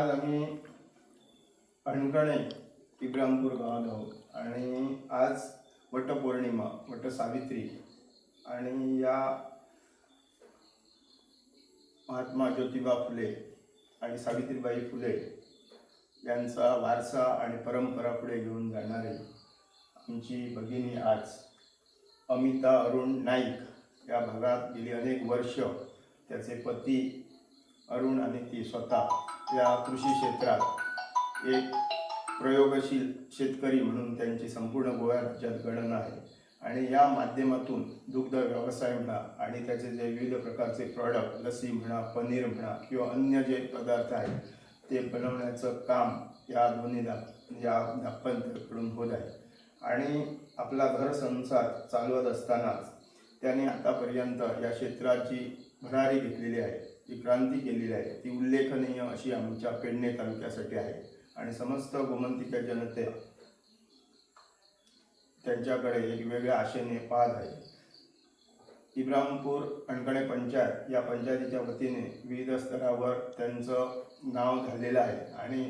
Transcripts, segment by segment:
आज आम्ही अणकणे इब्राहिमपूर गावात आहोत आणि आज वटपौर्णिमा, वटसावित्री आणि या महात्मा ज्योतिबा फुले आणि सावित्रीबाई फुले यांचा वारसा आणि परंपरा पुढे घेऊन जाणारी आमची भगिनी आज अमिता अरुण नाईक या भागात गेली अनेक वर्ष त्याचे पती अरुण आणि ती स्वतः या कृषी क्षेत्रात एक प्रयोगशील शेतकरी म्हणून त्यांची संपूर्ण गोवा राज्यात गणना आहे आणि या माध्यमातून दुग्ध व्यवसाय म्हणा आणि त्याचे जे विविध प्रकारचे प्रॉडक्ट लस्सी म्हणा, पनीर म्हणा किंवा अन्य जे पदार्थ आहेत ते बनवण्याचं काम या दोन्ही दाम्पत्याकडून होत आहे आणि आपला घर संसार चालवत असतानाच त्याने आतापर्यंत या क्षेत्राची भरारी घेतलेली आहे, जी क्रांती केलेली आहे ती उल्लेखनीय अशी आमच्या पेडणे तालुक्यासाठी आहे आणि समस्त गोमंतिका जनते त्यांच्याकडे एक वेगळ्या आशेने पाहत आहे. इब्राहिमपूर अणकणे पंचायत या पंचायतीच्या वतीने विविध स्तरावर त्यांचं नाव झालेलं आहे आणि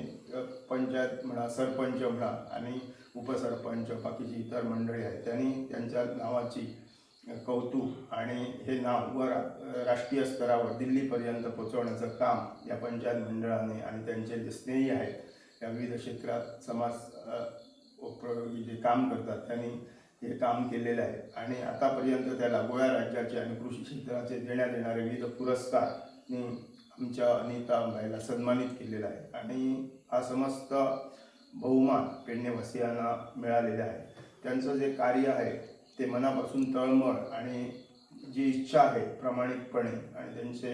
पंचायत म्हणा, सरपंच म्हणा आणि उपसरपंच बाकीची इतर मंडळी आहेत त्यांनी त्यांच्या नावाची कौतुक आणि हे नाव वर राष्ट्रीय स्तरावर दिल्लीपर्यंत पोहोचवण्याचं काम या पंचायत मंडळाने आणि त्यांचे जे स्नेही आहेत या विविध क्षेत्रात समाज उपयोगी जे काम करतात त्यांनी हे काम केलेलं आहे आणि आतापर्यंत त्याला गोवा राज्याचे आणि कृषी क्षेत्राचे देण्यात येणारे विविध पुरस्कारनी आमच्या अनिताबाईला सन्मानित केलेला आहे आणि हा समस्त बहुमान पेडणेवासियांना मिळालेला आहे. त्यांचं जे कार्य आहे ते मनापासून तळमळ आणि जी इच्छा आहे प्रामाणिकपणे आणि त्यांचे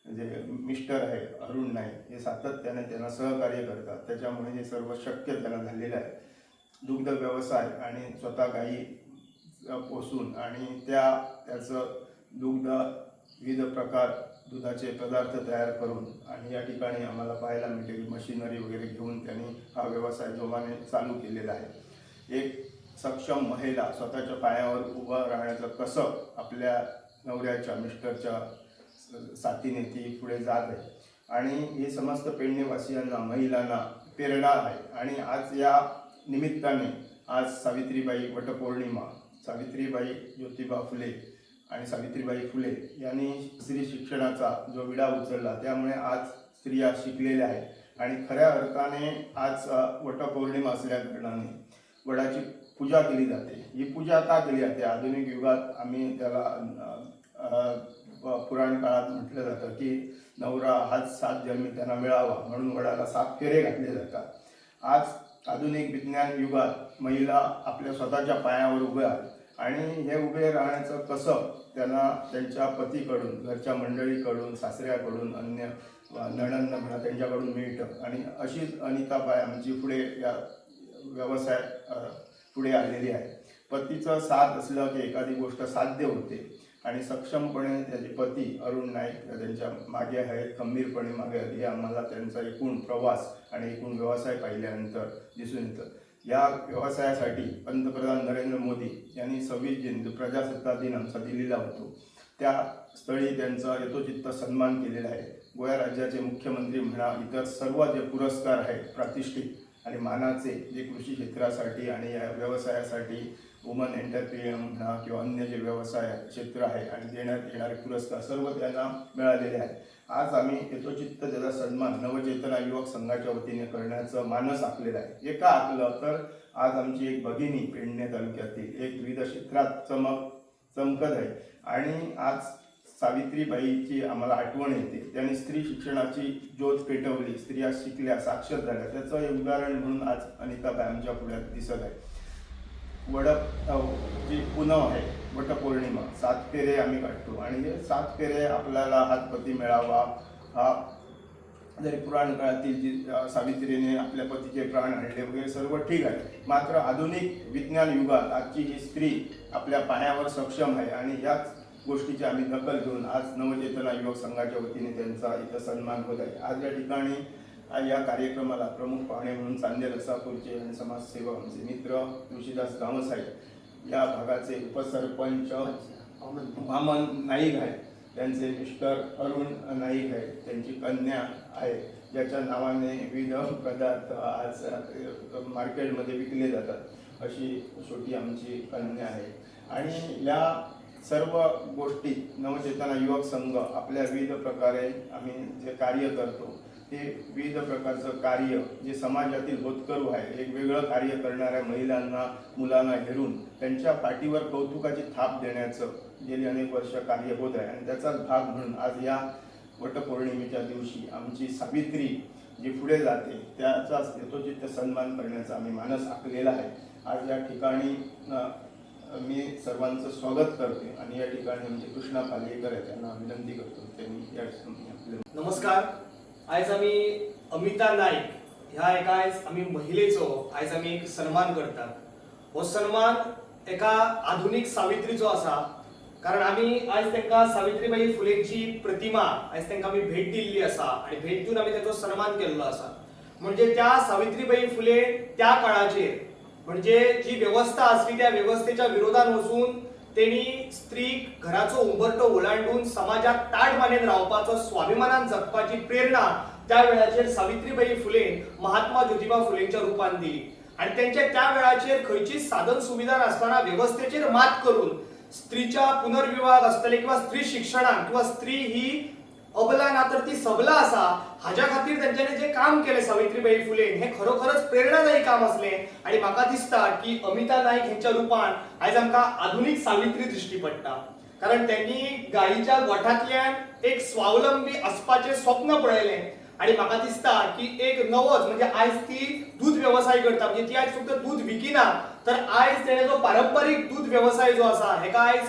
जे मिस्टर आहे अरुण नाईक हे सातत्याने त्यांना सहकार्य करतात, त्याच्यामुळे हे सर्व शक्य त्यांना झालेलं आहे. दुग्ध व्यवसाय आणि स्वतः गायी पोसून आणि त्याचं दुग्ध विविध प्रकार दुधाचे पदार्थ तयार करून आणि या ठिकाणी आम्हाला पाहायला मिळते की मशिनरी वगैरे घेऊन त्यांनी हा व्यवसाय जोमाने चालू केलेला आहे. एक सक्षम महिला स्वतःच्या पायावर उभं राहण्याचं कसं आपल्या नवऱ्याच्या मिस्टरच्या साथीने ती पुढे जात आहे आणि हे समस्त पेडणेवासियांना महिलांना प्रेरणा आहे. आणि आज या निमित्ताने आज सावित्रीबाई वटपौर्णिमा, सावित्रीबाई ज्योतिबा फुले आणि सावित्रीबाई फुले यांनी स्त्री शिक्षणाचा जो विडा उचलला त्यामुळे आज स्त्रिया शिकलेल्या आहेत आणि खऱ्या अर्थाने आज वटपौर्णिमा असल्या कारणाने वडाची पूजा केली जाते. ही पूजा का केली जाते? आधुनिक युगात आम्ही त्याला पुराण काळात म्हटलं जातं की नवरा हाच 7 जन्मी त्यांना मिळावा म्हणून वडाला 7 फेरे घातले जातात. आज आधुनिक विज्ञान युगात महिला आपल्या स्वतःच्या पायावर उभ्या आहेत आणि हे उभे राहण्याचं कसं त्यांना त्यांच्या पतीकडून, घरच्या मंडळीकडून, सासऱ्याकडून, अन्य नणंद म्हणा त्यांच्याकडून मिळतं आणि अशीच अनिताबाई आमची पुढे या व्यवसायात पुढे आलेली आहे. पतीचं साथ असलं की एखादी गोष्ट साध्य होते आणि सक्षमपणे त्याचे पती अरुण नाईक त्यांच्या मागे आहेत, खंबीरपणे मागे आहेत. हे आम्हाला त्यांचा एकूण प्रवास आणि एकूण व्यवसाय पाहिल्यानंतर दिसून येतं. या व्यवसायासाठी पंतप्रधान नरेंद्र मोदी यांनी 26 जून जो प्रजासत्ताक दिन आमचा दिल्लीला होतो त्या स्थळी त्यांचा यथोचित्त सन्मान केलेला आहे. गोवा राज्याचे मुख्यमंत्री म्हणा, इतर सर्व जे पुरस्कार आहेत प्रातिष्ठिक आणि मानाचे जे कृषी क्षेत्रासाठी आणि या व्यवसायासाठी वुमन एंटरप्रिन्युअर म्हणा किंवा अन्य जे व्यवसाय क्षेत्र आहे आणि देण्यात येणारे पुरस्कार सर्व त्यांना मिळालेले आहेत. आज आम्ही यथोचित्त त्याचा सन्मान नवचेतना युवक संघाच्या वतीने करण्याचं मानस आखलेलं आहे. हे का आखलं तर आज आमची एक भगिनी पेडणे तालुक्यातील एक विविध क्षेत्रात चमकत आहे आणि आज सावित्रीबाईची आम्हाला आठवण येते. त्यांनी स्त्री शिक्षणाची ज्योत पेटवली, स्त्रिया शिकल्या, साक्षर झाल्या, त्याचं एक उदाहरण म्हणून आज अनिताबाई आमच्या पुढ्यात दिसत आहे. जी पुनव आहे वटपौर्णिमा 7 फेरे आम्ही काढतो आणि हे 7 फेरे आपल्याला हातपती मिळावा हा जरी पुराण काळातील जी सावित्रीने आपल्या पतीचे प्राण आणले वगैरे सर्व ठीक आहे, मात्र आधुनिक विज्ञान युगात आजची ही स्त्री आपल्या पायावर सक्षम आहे आणि याच गोष्टीची आम्ही दखल घेऊन आज नवचेतना युवक संघाच्या वतीने त्यांचा इथं सन्मान होत आहे. आज या ठिकाणी या कार्यक्रमाला प्रमुख पाहुणे म्हणून चांदेर रसापूरचे आणि समाजसेवक आमचे मित्र तुळशीदास गावसाहेब, या भागाचे उपसरपंच वामन नाईक आहेत, त्यांचे मिस्टर अरुण नाईक आहेत, त्यांची कन्या आहे ज्याच्या नावाने विविध पदार्थ आज मार्केटमध्ये विकले जातात, अशी छोटी आमची कन्या आहे. आणि या सर्व गोष्टी नवचेतना युवक संघ आपल्या विविध प्रकारे आम्ही जे कार्य करतो ते विविध प्रकारचं कार्य जे समाजातील होतकरू आहे, एक वेगळं कार्य करणाऱ्या महिलांना मुलांना घेरून त्यांच्या पाठीवर कौतुकाची थाप देण्याचं गेली अनेक वर्ष कार्य होत आहे. आणि त्याचाच भाग म्हणून आज या वटपौर्णिमेच्या दिवशी आमची सावित्री जी पुढे जाते त्याचाच यथोचित सन्मान करण्याचा आम्ही मानस आखलेला आहे. आज या ठिकाणी मी सर्वांचं स्वागत करते आणि या ठिकाणी आमचे कृष्णा पालयेकर आहेत त्यांना विनंती करतो त्यांनी या नमस्कार. आज आम्ही अमिता नाईक ह्या एका आम्ही महिलेचो आज आम्ही एक सन्मान करतात. हो सन्मान एका आधुनिक सावित्रीचो असा, कारण आम्ही आज त्यांना सावित्रीबाई फुलेंची प्रतिमा आज त्यांना आम्ही भेट दिलेली असा आणि भेट देऊन आम्ही त्याचा सन्मान केलेला असा. म्हणजे त्या सावित्रीबाई फुले त्या काळाचेर म्हणजे जी व्यवस्था असली त्या व्यवस्थेच्या विरोधात वचून त्यांनी स्त्री घराचो उंबरटो ओलांडून समाजात ताड मानेन रावपाचो स्वाभिमानान जगपाची प्रेरणा त्या वेळाचेर सावित्रीबाई फुले महात्मा ज्योतिबा फुलेंच्या रूपान दिली. आणि त्यांच्या त्या वेळाचेर खंयचीच साधन सुविधा नसताना व्यवस्थेचेर मात करून स्त्रीच्या पुनर्विवाह असतले किंवा स्त्री शिक्षणात किंवा स्त्री ही अबला ना तर ती सबला असा हाच्या खातीर त्यांच्याने जे काम केले सावित्रीबाई फुले हे खरोखरच प्रेरणादायी काम असले. आणि म्हाका दिसता की अमिता नाईक यांच्या रूपान आज आमकां आधुनिक सावित्री दिश्टी पडटा, कारण त्यांनी गायीच्या गोठांतल्यान एक स्वावलंबी असपाचे स्वप्न पळयले. आणि म्हाका दिसता की एक नवोच म्हणजे आज ती दूध व्यवसाय करता, म्हणजे ती आज फक्त दूध विकिना तर आज तेणे जो पारंपरिक दूध व्यवसाय जो असा हेका आज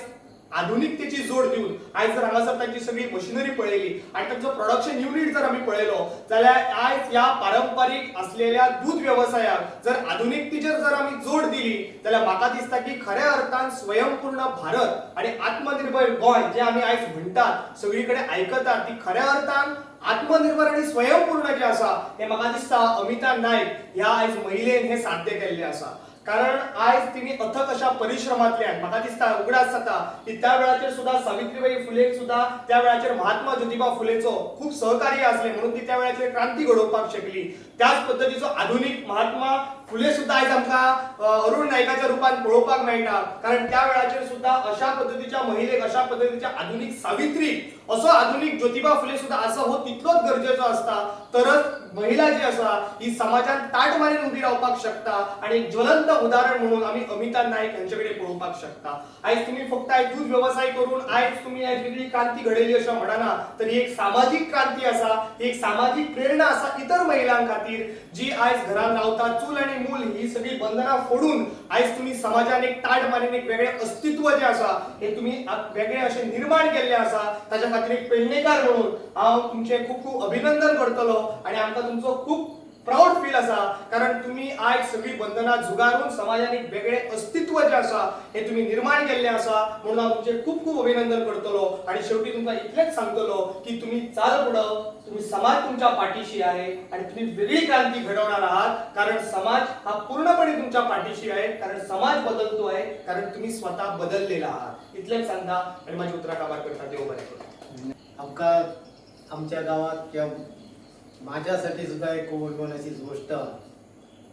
आधुनिकतेची जोड देऊन आज जर हांगासर तांची सगळी मशिनरी पळयली आणि तांचो प्रोडक्शन युनिट जर आम्ही पळयलो जाल्यार आज या पारंपरिक असलेल्या दूध व्यवसायाक जर आधुनिकतेचेर जर आम्ही जोड दिली जाल्यार म्हाका दिसता की खऱ्या अर्थान स्वयंपूर्ण भारत आणि आत्मनिर्भर गोंय जे आम्ही आज म्हणतात सगळीकडे ऐकतात ती खऱ्या अर्थान आत्मनिर्भर आणि स्वयंपूर्ण जे असा हे म्हाका दिसता अमिता नाईक ह्या आज महिलेन हे साध्य केल्ले असा. कारण आज तिने अथक अशा परिश्रमातल्यान म्हाका दिसता उगडास जाता की त्या वेळाचेर सुद्धा सावित्रीबाई फुलेक सुद्धा त्या वेळाचेर महात्मा ज्योतिबा फुलेचो खूप सहकार्य असले म्हणून ती त्या वेळाचेर क्रांती घडोवपाक शकली. त्याच पद्धतीचो आधुनिक महात्मा फुले सुद्धा आज आमकां अरुण नाईकाच्या रूपान पळोवपाक मेळटा, कारण त्या वेळाचेर सुद्धा अशा पद्धतीच्या महिलेक अशा पद्धतीच्या आधुनिक सावित्री असो आधुनिक ज्योतिबा फुले सुद्धा असं हो तितलोच गरजेचो असता तरच महिला जी असा ही समाजात ताट मारून उभी रावपाक शकता. आणि एक ज्वलंत उदाहरण म्हणून आम्ही अमिता नाईक यांच्याकडे पळोवपाक शकता. आज तुम्ही फक्त आज दूध व्यवसाय करून आज तुम्ही आज वेगळी क्रांती घडयली अशें म्हणना तर ही एक सामाजिक क्रांती असा, ही एक सामाजिक प्रेरणा असा इतर महिलां खातीर जी आज घरान रावता चूल आणि मूल ही सगळी बंधना फोडून आज तुम्ही समाजान एक ताट मारून एक वेगळे अस्तित्व जे असा हे तुम्ही वेगळे असे निर्माण केल्ले असा. ताच्या खातीर एक पेडणेकार म्हणून हांव तुमचे खूप खूप अभिनंदन करतलो आणि आमकां तुमचो खूप प्राऊड फील असा, कारण तुम्ही आज सगळी बंधना झुगारून समाजान एक वेगळे अस्तित्व जे असा हे तुम्ही निर्माण केल्ले असा. म्हणून हांव तुमचे खूप खूप अभिनंदन करतलो आणि शेवटी तुमकां इतलेच सांगतलो की तुम्ही चाल पुढं, तुम्ही समाज तुमच्या पाठीशी आहे आणि तुम्ही वेगळी क्रांती घडवणार आहात, कारण समाज हा पूर्णपणे तुमच्या पाठीशी आहे, कारण समाज बदलतो आहे, कारण तुम्ही स्वतः बदललेला आहात. इतलेच सांगता आणि माझी उतरा काबार करता. देव बरें करूं. आमकां आमच्या गावात किंवा माझ्यासाठी सुद्धा एक अभिमानाची गोष्ट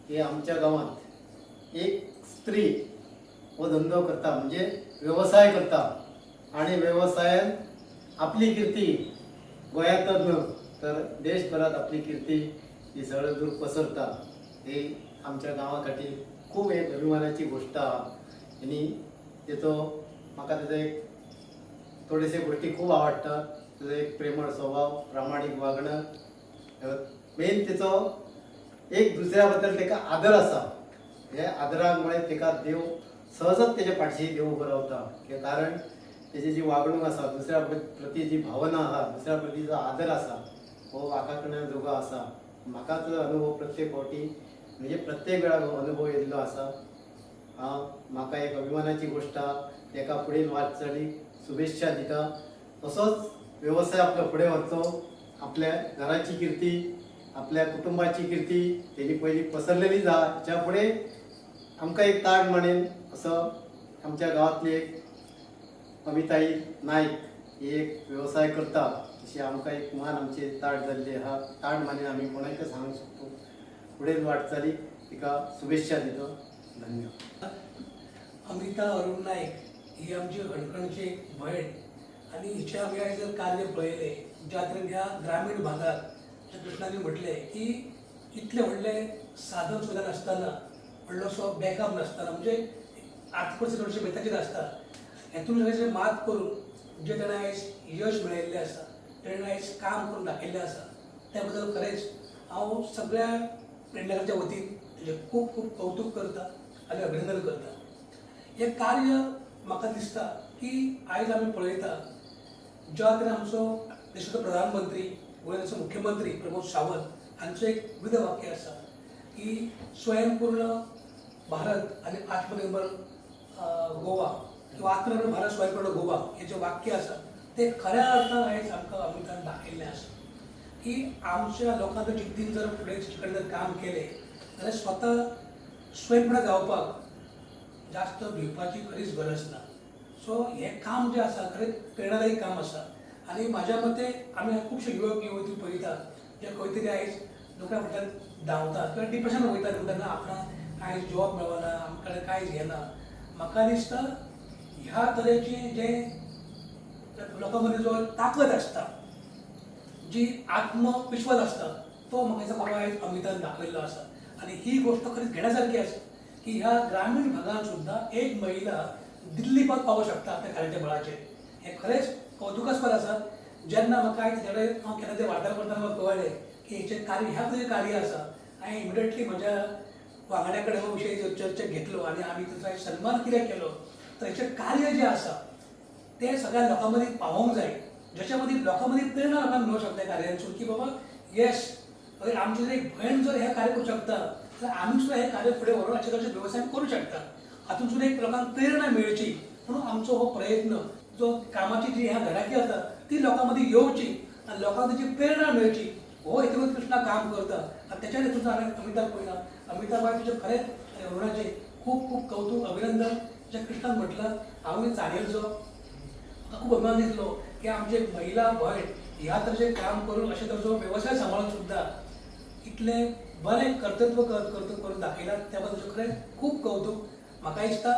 की आमच्या गावात एक स्त्री हो धंदो करता म्हणजे व्यवसाय करता आणि व्यवसायात आपली कीर्ती गोंयांतच न्हय तर देशभरात आपली कीर्ती ही सगळं दूर पसरता. ही आमच्या गांवा खातीर खूब एक अभिमानाची गोष्ट आहा आनी तेचो म्हाका तेजो एक थोडेशे गोष्टी खूब आवडटा. तेजो एक प्रेमळ स्वभाव, प्रामाणीक वागणं, मेन तेचो एक दुसऱ्या बद्दल तेका आदर असा. हे आदरामुळे तेका देव सहजच तेच्या पाठीशी देव उबो रावता, कारण तेची जी वागणूक आसा, दुसऱ्या प्रती जी भावना आहा, दुसऱ्या प्रतीचो आदर आसा हो आकाकण्या जोगो आसा. म्हाका तो अनुभव प्रत्येक फावटी म्हणजे प्रत्येक वेळा अनुभव येयल्लो आसा. म्हाका एक अभिमानाची गोष्ट आहा. तेका फुडें वाटचालीक शुभेच्छा दिता. तसोच व्यवसाय आपलो फुडें व्हरचो, आपल्या घराची कीर्ती, आपल्या कुटुंबाची कीर्ती तेणी पयली पसरलेली जा. हेच्या फुडें आमकां एक ताट मानेन असो आमच्या गांवांतली एक अमिताई नाईक ही एक व्यवसाय करता. अशी आमकां एक मान आमचे ताट जाल्ले आहा. ताट माने आमी कोणाक सांगूंक शकतो. फुडें वाटचाली तिका शुभेच्छा दितो. धन्यवाद. अमिता अरुण नाईक ही आमची हणकणची एक भयण आणि हिचे आम्ही आज जर कार्य पळयले ज्या तरेन ह्या ग्रामीण भागात ज्या कृष्णाने म्हटले की इतले व्हडले साधन सुद्धा नासतना व्हडलोसो बॅकअप नासतना म्हणजे आर्थिक परिस्थिती थोडीशी बेताचीर आसता हेतून सगळें मात करून जे ताणें आयज यश मेळयल्लें आसा ताणें आयज काम करून दाखयल्लें आसा त्या बद्दल खरेंच हांव सगळ्या पेडणेकारांच्या वतीन ताचें खूब खूब कौतुक करता आनी अभिनंदन करता. हे कार्य म्हाका दिसता की आयज आमी पळयता ज्या तरेन आमचो देशाचो प्रधानमंत्री गोंयचो मुख्यमंत्री प्रमोद सावंत हांचो एक विध वाक्य आसा की स्वयंपूर्ण भारत आनी आत्मनिर्भर गोवा किंवा आत्मनिर्भर भारत स्वयंपूर्ण गोवा हें जें वाक्य आसा तें खऱ्या अर्थान आयज आमकां अमितान दाखयल्लें आसा की आमच्या लोकांच्या जिद्दीन जर फुडें कडेन जर काम केलें जाल्यार स्वता स्वयंपूर्ण जावपाक जास्त भिवपाची खरीच गरज ना. सो हें काम जें आसा खरेंच प्रेरणादायी काम आसा आनी म्हाज्या मते आमी खुबशे युवक युवती पळयता जे खंय तरी आयज नोकऱ्या फाटल्यान धांवता किंवा डिप्रेशन वयता म्हणटा आपणाक आयज जॉब मेळना आमचे कडेन कांयच हें ना. म्हाका दिसता ह्या तरेची जे लोकां मदीं जो ताकद आसता जी आत्मविश्वास आसता तो म्हाका दिसता बरो आयज अमितान दाखयल्लो आसा आनी ही गोश्ट खरीच घेण्यासारखी आसा की ह्या ग्रामीण भागात सुद्धा एक महिला दिल्ली पर्यंत पावू शकता आपल्या कार्याच्या बळाचेर. हे खरेंच कौतुकास्पद आसा. जेन्ना म्हाका आयज तेडे हांव केन्ना ते वार्ताहर करतना म्हाका कळ्ळें की हेचें कार्य ह्या तरेचें कार्य आसा हांवें इमिडियटली म्हज्या वांगड्या कडेन हो विशय चर्चेक घेतलो आनी आमी ताचो सन्मान कित्याक केलो तर हेचें कार्य जें आसा तें सगळ्या लोकां मदीं पावोवंक जाय ज्याच्या मदीं लोकां मदीं प्रेरणा लोकांक मेळूंक शकता कार्यांसून की बाबा येस अगर आमची जर एक भयण जर हे कार्य करूंक शकता जाल्यार आमी सुद्दां हे कार्य फुडें व्हरून हाचे कडचे वेवसाय करूंक शकता. हातून सुद्दां एक लोकांक प्रेरणा मेळची म्हणून आमचो हो प्रयत्न जो कामाची जी ह्या धडाकी आसा ती लोकां मदीं येवची आनी लोकांक ताची प्रेरणा मेळची हो हेतून कृष्णा काम करता आनी त्याच्या हेतून हांवें अमिताक पळयला. अमिता बाय तुजें खरेंच अरुणाचें खूब खूब कौतुक अभिनंदन. जे कृष्णान म्हटलां हांवूय चारियेचो म्हाका खूब अभिमान दिसलो की आमची एक महिला भयण ह्या तरेचें काम करून अशे तरेचो वेवसाय सांबाळून सुद्दां इतलें बरें कर्तृत्व करून दाखयलां त्या बद्दल खरेंच खूब कौतुक. म्हाका दिसता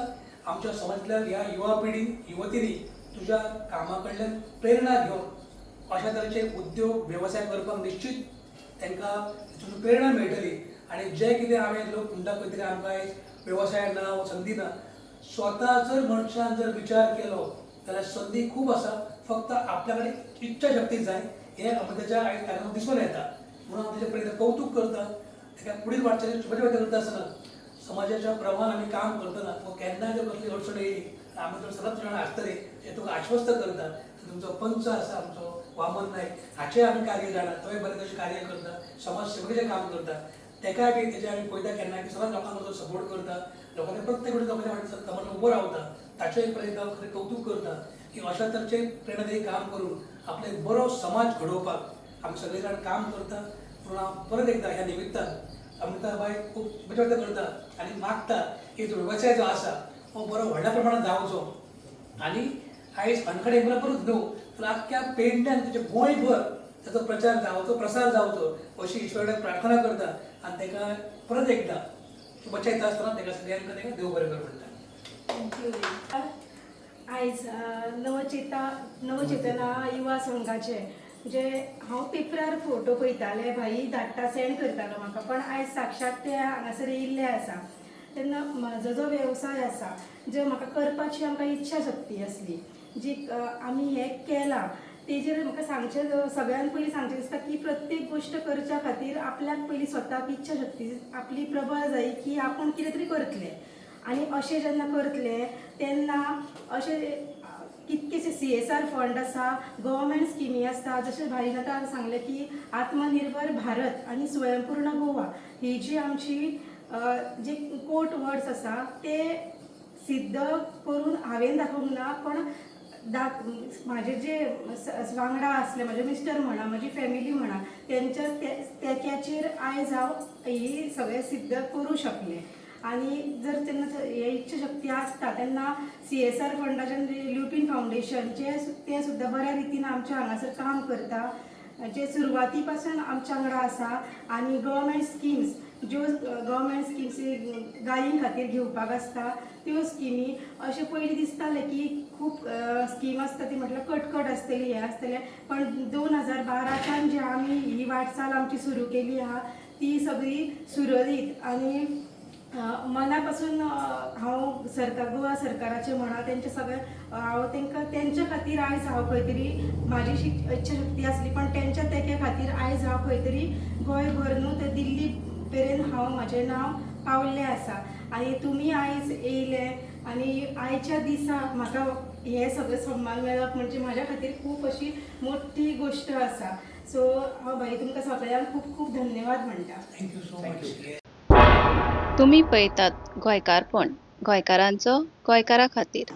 आमच्या समाजांतल्या ह्या युवा पिढी युवतींनी तुज्या कामा कडल्यान प्रेरणा घेवन अशा तरेचे उद्योग वेवसाय करपाक निश्चित तांकां हितून प्रेरणा मेळटली आनी जे कितें हांवें लोक म्हणटा खंय तरी आमकां आयज वेवसाय ना वा संदी ना स्वता जर मनशान जर विचार केलो जाल्यार संदी खूब आसा फक्त आपल्या कडेन इच्छा शक्ती जाय हें अमिताच्या आयज कार्यान दिसून येता. म्हणून हांव ताचे पयलीं कौतुक करता. ताका फुडें वाटचाली शुभेच्छा करता आसतना समाजाच्या प्रमाण आमी काम करतना तो केन्नाय जर कसली अडचण येयली आमी जर सदांच जाण आसतले हें तुका आश्वस्त करता. तुमचो पंच आसा आमचो वामन नायक हाचें आमी कार्य जाणा तोय बरें तशें कार्य करता समाज सेवेचें काम करता तेकाय बी तेजे आमी पळयता केन्नाय सदांच लोकांक सपोर्ट करता लोकांनी प्रत्येक वेळी लोकांच्या उबो रावता ताचेय पळयत हांव खरें कौतुक करता की अशा तरेचें प्रेरणादायी काम करून आपले बरो समाज घडोवपाक आमी सगळे जाण काम करता. म्हणून हांव परत एकदा ह्या निमित्तान अमिताबाई खूब शुभेच्छा करता आनी मागता की जो वेवसाय जो आसा हो बरो व्हडल्या प्रमाणात जावचो आनी आयज हणकडेन बरोबरूच न्हू तर आख्ख्या पेडण्यान तुजे गोंयभर ताचो प्रचार जावचो प्रसार जावचो अशी ईश्वरा कडेन प्रार्थना करता आनी ताका परत एकदा शुभेच्छा दिता आसतना ताका सगळ्यांक ताका देव बरें कर म्हणटा. थँक्यू. आयज नवचेतना युवा संघाचे जे हांव पेपरार फोटो पळयताले भाई धाडटा सेंड करतालो म्हाका पण आयज साक्षात ते हांगासर येयल्ले आसा तेन्ना म्हजो जो वेवसाय आसा जो म्हाका करपाची आमकां इच्छा शक्ती आसली जी आमी हें केलां तेजेर म्हाका सांगचें सगळ्यान पयलीं सांगचें दिसता की प्रत्येक गोश्ट करच्या खातीर आपल्याक पयलीं स्वताक इच्छा शक्ती आपली प्रबळ जाय की आपूण कितें तरी करतलें आनी अशें जेन्ना करतलें तेन्ना अशें कितकेशे CSR फंड आसा गव्हर्मेंट स्किमी आसता जशें भाईन आतां सांगलें की आत्मनिर्भर भारत आनी स्वयंपूर्ण गोवा ही जी आमची जे कोट वर्ड्स आसा ते सिद्ध करून हांवें दाखोवंक ना पण म्हाजे जे वांगडा आसले म्हाजे मिस्टर म्हणा म्हाजी फॅमिली म्हणा तेंच्या तेक्याचेर आयज हांव ही सगळें सिद्ध करूं शकलें आणि जर त्यांना हे इच्छाशक्ती असता त्यांना CSR फंडाच्यान ल्युपीन फाउंडेशन ते सुद्धा बऱ्या रितीन आमच्या हांगासर काम करता, जे सुरवाती पासून आमच्या वांगडा आसा. आणि गव्हर्मेंट स्किम्स ज्यो गव्हर्मेंट स्किम्स गायीं खातीर घेवपाक आसता त्यो स्किमी अशें पयलीं दिसतालें की खूब स्कीम आसता ती म्हटल्यार कटकट आसतली, हें आसतलें, पण 2012च्यान जे आमी ही वाटचाल आमची सुरू केली आहा ती सगळी सुरळीत आणि मना पासून हांव गोवा सरकाराचे म्हणा तेंच्या सगळ्या हांव तांकां तेंच्या खातीर आयज हांव खंय तरी म्हाजी इच्छाशक्ती आसली पण तेंच्या तेंक्या खातीर आयज हांव खंय तरी गोंयभर न्हू ते दिल्ली मेरेन हांव म्हाजें नांव पावल्लें आसा. आणि तुमी आयज येयले आणि आयच्या दिसा म्हाका हे सगळें सन्मान मेळप म्हणजे म्हाज्या खातीर खूब अशी मोठी गोश्ट आसा. सो हांव भाई तुमकां सगळ्यांक खूब खूब धन्यवाद म्हणटा. Thank you so much. तुम्ही पळयतात गोंयकारपण, गोंयकारांचो गोंयकारा खातीर.